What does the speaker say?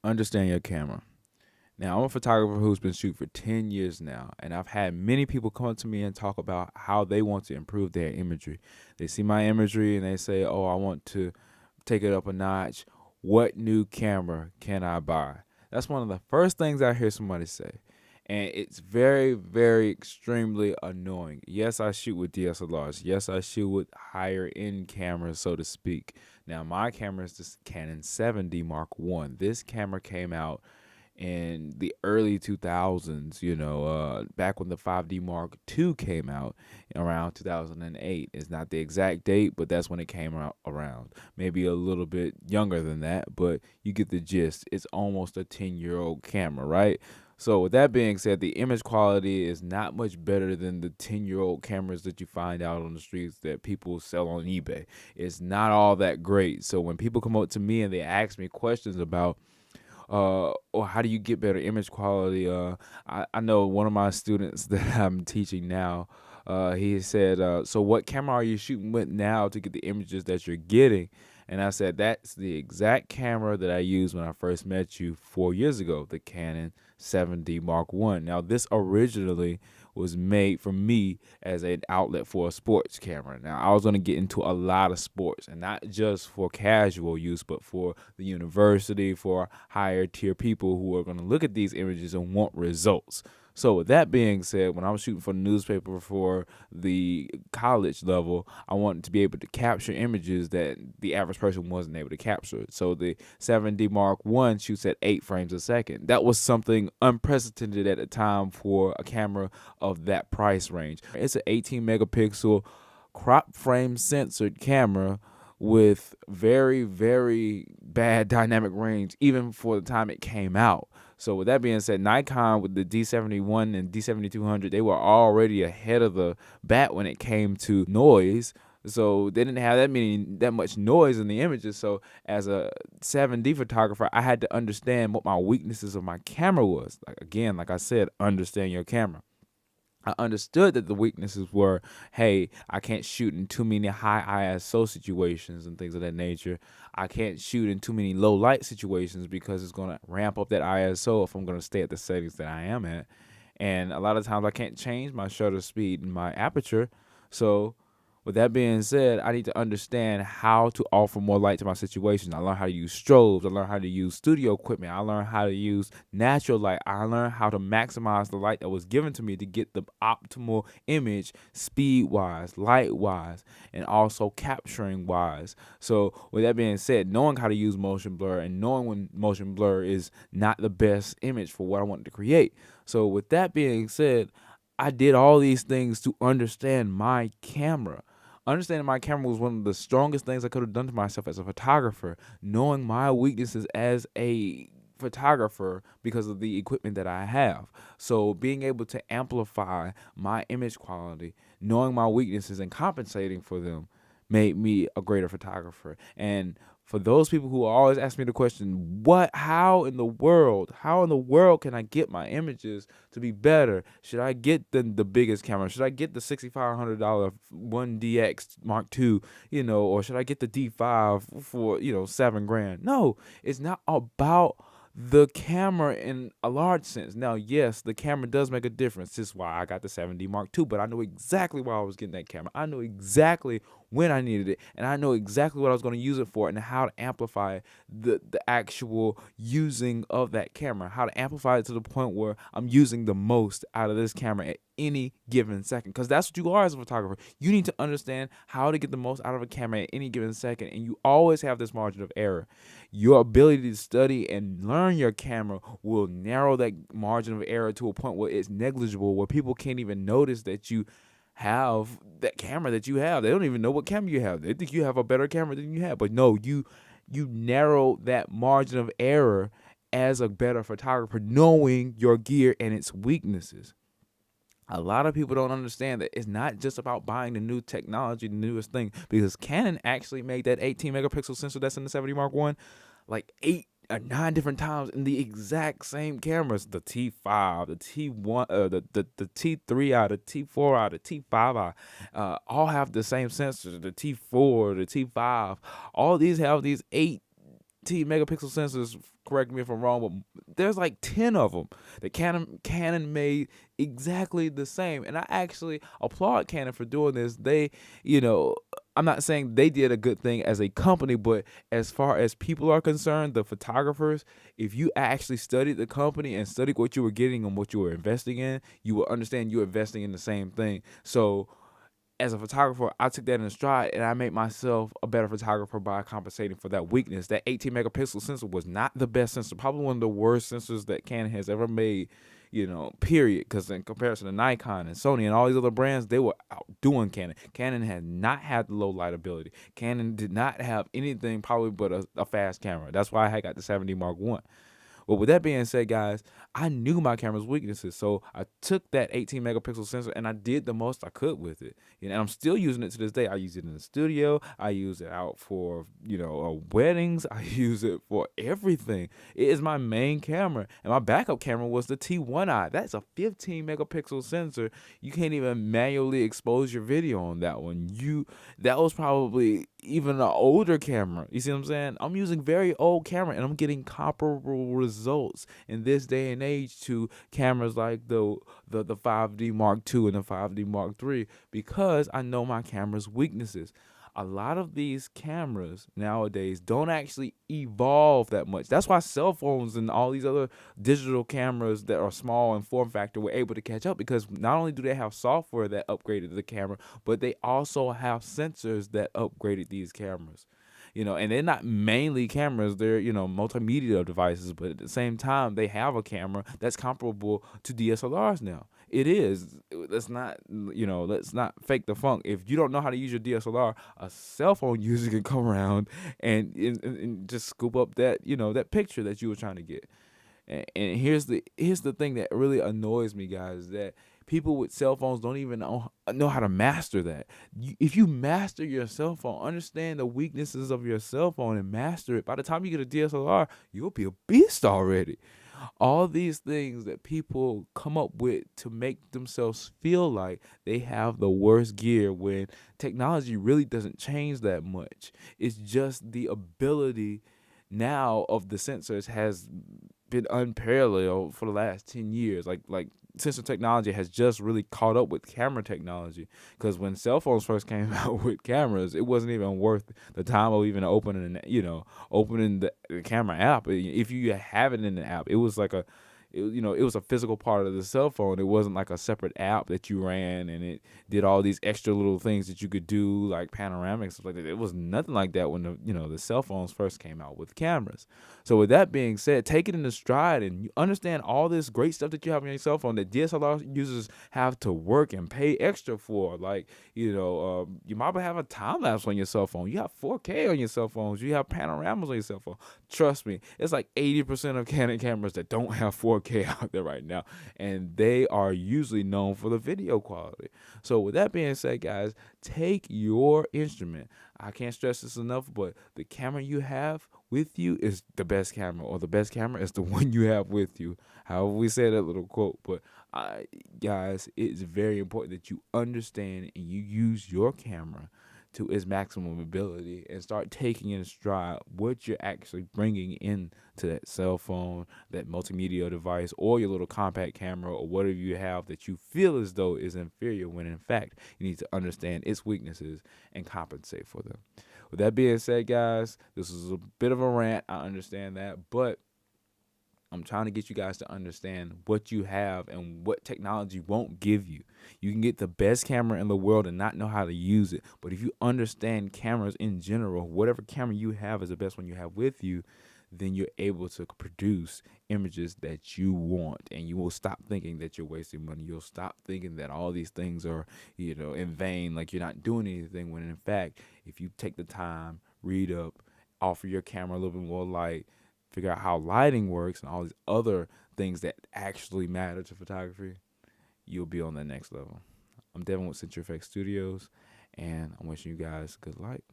Understand your camera. Now, I'm a photographer who's been shooting for 10 years now, and I've had many people come up to me and talk about how they want to improve their imagery. They see my imagery and they say, "Oh, I want to take it up a notch. What new camera can I buy?" That's one of the first things I hear somebody say. And it's very, very extremely annoying. Yes, I shoot with DSLRs. Yes, I shoot with higher end cameras, so to speak. Now, my camera is this Canon 7D Mark One. This camera came out in the early 2000s, back when the 5D Mark II came out around 2008. It's not the exact date, but that's when it came out around. Maybe a little bit younger than that, but you get the gist. It's almost a 10-year-old camera, right? So with that being said, the image quality is not much better than the 10-year-old cameras that you find out on the streets that people sell on eBay. It's not all that great. So when people come up to me and they ask me questions about or how do you get better image quality? I know one of my students that I'm teaching now, he said, so what camera are you shooting with now to get the images that you're getting? And I said, that's the exact camera that I used when I first met you 4 years ago, the Canon 7D Mark One. Now, this originally was made for me as an outlet for a sports camera. Now, I was going to get into a lot of sports, and not just for casual use, but for the university, for higher tier people who are going to look at these images and want results. So with that being said, when I was shooting for the newspaper for the college level, I wanted to be able to capture images that the average person wasn't able to capture. So the 7D Mark One shoots at 8 frames a second. That was something unprecedented at the time for a camera of that price range. It's an 18 megapixel crop frame censored camera with very, very bad dynamic range, even for the time it came out. So with that being said, Nikon with the D71 and D7200, they were already ahead of the bat when it came to noise. So they didn't have that much noise in the images. So as a 7D photographer, I had to understand what my weaknesses of my camera was. Like I said, understand your camera. I understood that the weaknesses were, hey, I can't shoot in too many high ISO situations and things of that nature. I can't shoot in too many low light situations because it's going to ramp up that ISO if I'm going to stay at the settings that I am at. And a lot of times I can't change my shutter speed and my aperture. So with that being said, I need to understand how to offer more light to my situation. I learned how to use strobes. I learned how to use studio equipment. I learned how to use natural light. I learned how to maximize the light that was given to me to get the optimal image speed-wise, light-wise, and also capturing-wise. So with that being said, knowing how to use motion blur and knowing when motion blur is not the best image for what I wanted to create. So with that being said, I did all these things to understand my camera. Understanding my camera was one of the strongest things I could have done to myself as a photographer, knowing my weaknesses as a photographer because of the equipment that I have. So being able to amplify my image quality, knowing my weaknesses and compensating for them made me a greater photographer. And for those people who always ask me the question, how in the world can I get my images to be better? Should I get the biggest camera? Should I get the $6,500 1DX Mark II, or should I get the D5 for, $7,000? No, it's not about the camera in a large sense. Now, yes, the camera does make a difference. This is why I got the 7D Mark II, but I know exactly why I was getting that camera. I know exactly when I needed it, and I know exactly what I was going to use it for and how to amplify the actual using of that camera, how to amplify it to the point where I'm using the most out of this camera at any given second, because that's what you are as a photographer. You need to understand how to get the most out of a camera at any given second, and you always have this margin of error. Your ability to study and learn your camera will narrow that margin of error to a point where it's negligible, where people can't even notice that you have that camera that you have. They don't even know what camera you have. They think you have a better camera than you have. But no, you narrow that margin of error as a better photographer, knowing your gear and its weaknesses. A lot of people don't understand that it's not just about buying the new technology, the newest thing, because Canon actually made that 18 megapixel sensor that's in the 70 Mark One like 8 or 9 different times in the exact same cameras. The T5, the T1, the T3i, the T4i, the T5i, all have the same sensors. The T4, the T5, all these have these 8 megapixel sensors. Correct me if I'm wrong, but there's like 10 of them that Canon made exactly the same. And I actually applaud Canon for doing this. They, you know, I'm not saying they did a good thing as a company, but as far as people are concerned, the photographers, if you actually studied the company and studied what you were getting and what you were investing in, you will understand you're investing in the same thing. So as a photographer, I took that in stride, and I made myself a better photographer by compensating for that weakness. That 18 megapixel sensor was not the best sensor, probably one of the worst sensors that Canon has ever made, period. Because in comparison to Nikon and Sony and all these other brands, they were outdoing Canon. Canon had not had the low light ability. Canon did not have anything probably but a fast camera. That's why I had got the 70 Mark 1. Well, with that being said, guys, I knew my camera's weaknesses, so I took that 18 megapixel sensor and I did the most I could with it. And I'm still using it to this day. I use it in the studio. I use it out for weddings. I use it for everything. It is my main camera, and my backup camera was the T1i. That's a 15 megapixel sensor. You can't even manually expose your video on that one. That was probably even an older camera. You see what I'm saying? I'm using very old camera, and I'm getting comparable results in this day and age to cameras like the 5D Mark II and the 5D Mark III, because I know my camera's weaknesses. A lot of these cameras nowadays don't actually evolve that much. That's why cell phones and all these other digital cameras that are small in form factor were able to catch up, because not only do they have software that upgraded the camera, but they also have sensors that upgraded these cameras. And they're not mainly cameras, they're, multimedia devices, but at the same time, they have a camera that's comparable to DSLRs now. It is. Let's not fake the funk. If you don't know how to use your DSLR, a cell phone user can come around and just scoop up that picture that you were trying to get. And here's the thing that really annoys me, guys, that people with cell phones don't even know how to master that. If you master your cell phone, understand the weaknesses of your cell phone and master it, by the time you get a DSLR, you'll be a beast already. All these things that people come up with to make themselves feel like they have the worst gear, when technology really doesn't change that much. It's just the ability now of the sensors has been unparalleled for the last 10 years. Like sensor technology has just really caught up with camera technology, because when cell phones first came out with cameras, it wasn't even worth the time of even opening the camera app. If you have it in the app, it was like it was a physical part of the cell phone. It wasn't like a separate app that you ran and it did all these extra little things that you could do, like panoramics, stuff like that. It was nothing like that when the cell phones first came out with cameras. So with that being said, take it in the stride and you understand all this great stuff that you have on your cell phone that DSLR users have to work and pay extra for. Like, you might have a time lapse on your cell phone. You have 4K on your cell phones. You have panoramas on your cell phone. Trust me, it's like 80% of Canon cameras that don't have 4K out there right now, and they are usually known for the video quality. So with that being said, guys, take your instrument. I can't stress this enough, but the camera you have with you is the best camera, or the best camera is the one you have with you. However we say that little quote, but guys, it's very important that you understand and you use your camera to its maximum ability and start taking in stride what you're actually bringing in to that cell phone, that multimedia device, or your little compact camera, or whatever you have that you feel as though is inferior, when in fact you need to understand its weaknesses and compensate for them. With that being said, guys, this is a bit of a rant. I understand that, but I'm trying to get you guys to understand what you have and what technology won't give you. You can get the best camera in the world and not know how to use it. But if you understand cameras in general, whatever camera you have is the best one you have with you, then you're able to produce images that you want, and you will stop thinking that you're wasting money. You'll stop thinking that all these things are, in vain, like you're not doing anything, when in fact, if you take the time, read up, offer your camera a little bit more light, figure out how lighting works and all these other things that actually matter to photography, you'll be on the next level. I'm Devin with Century FX Studios, and I'm wishing you guys good light.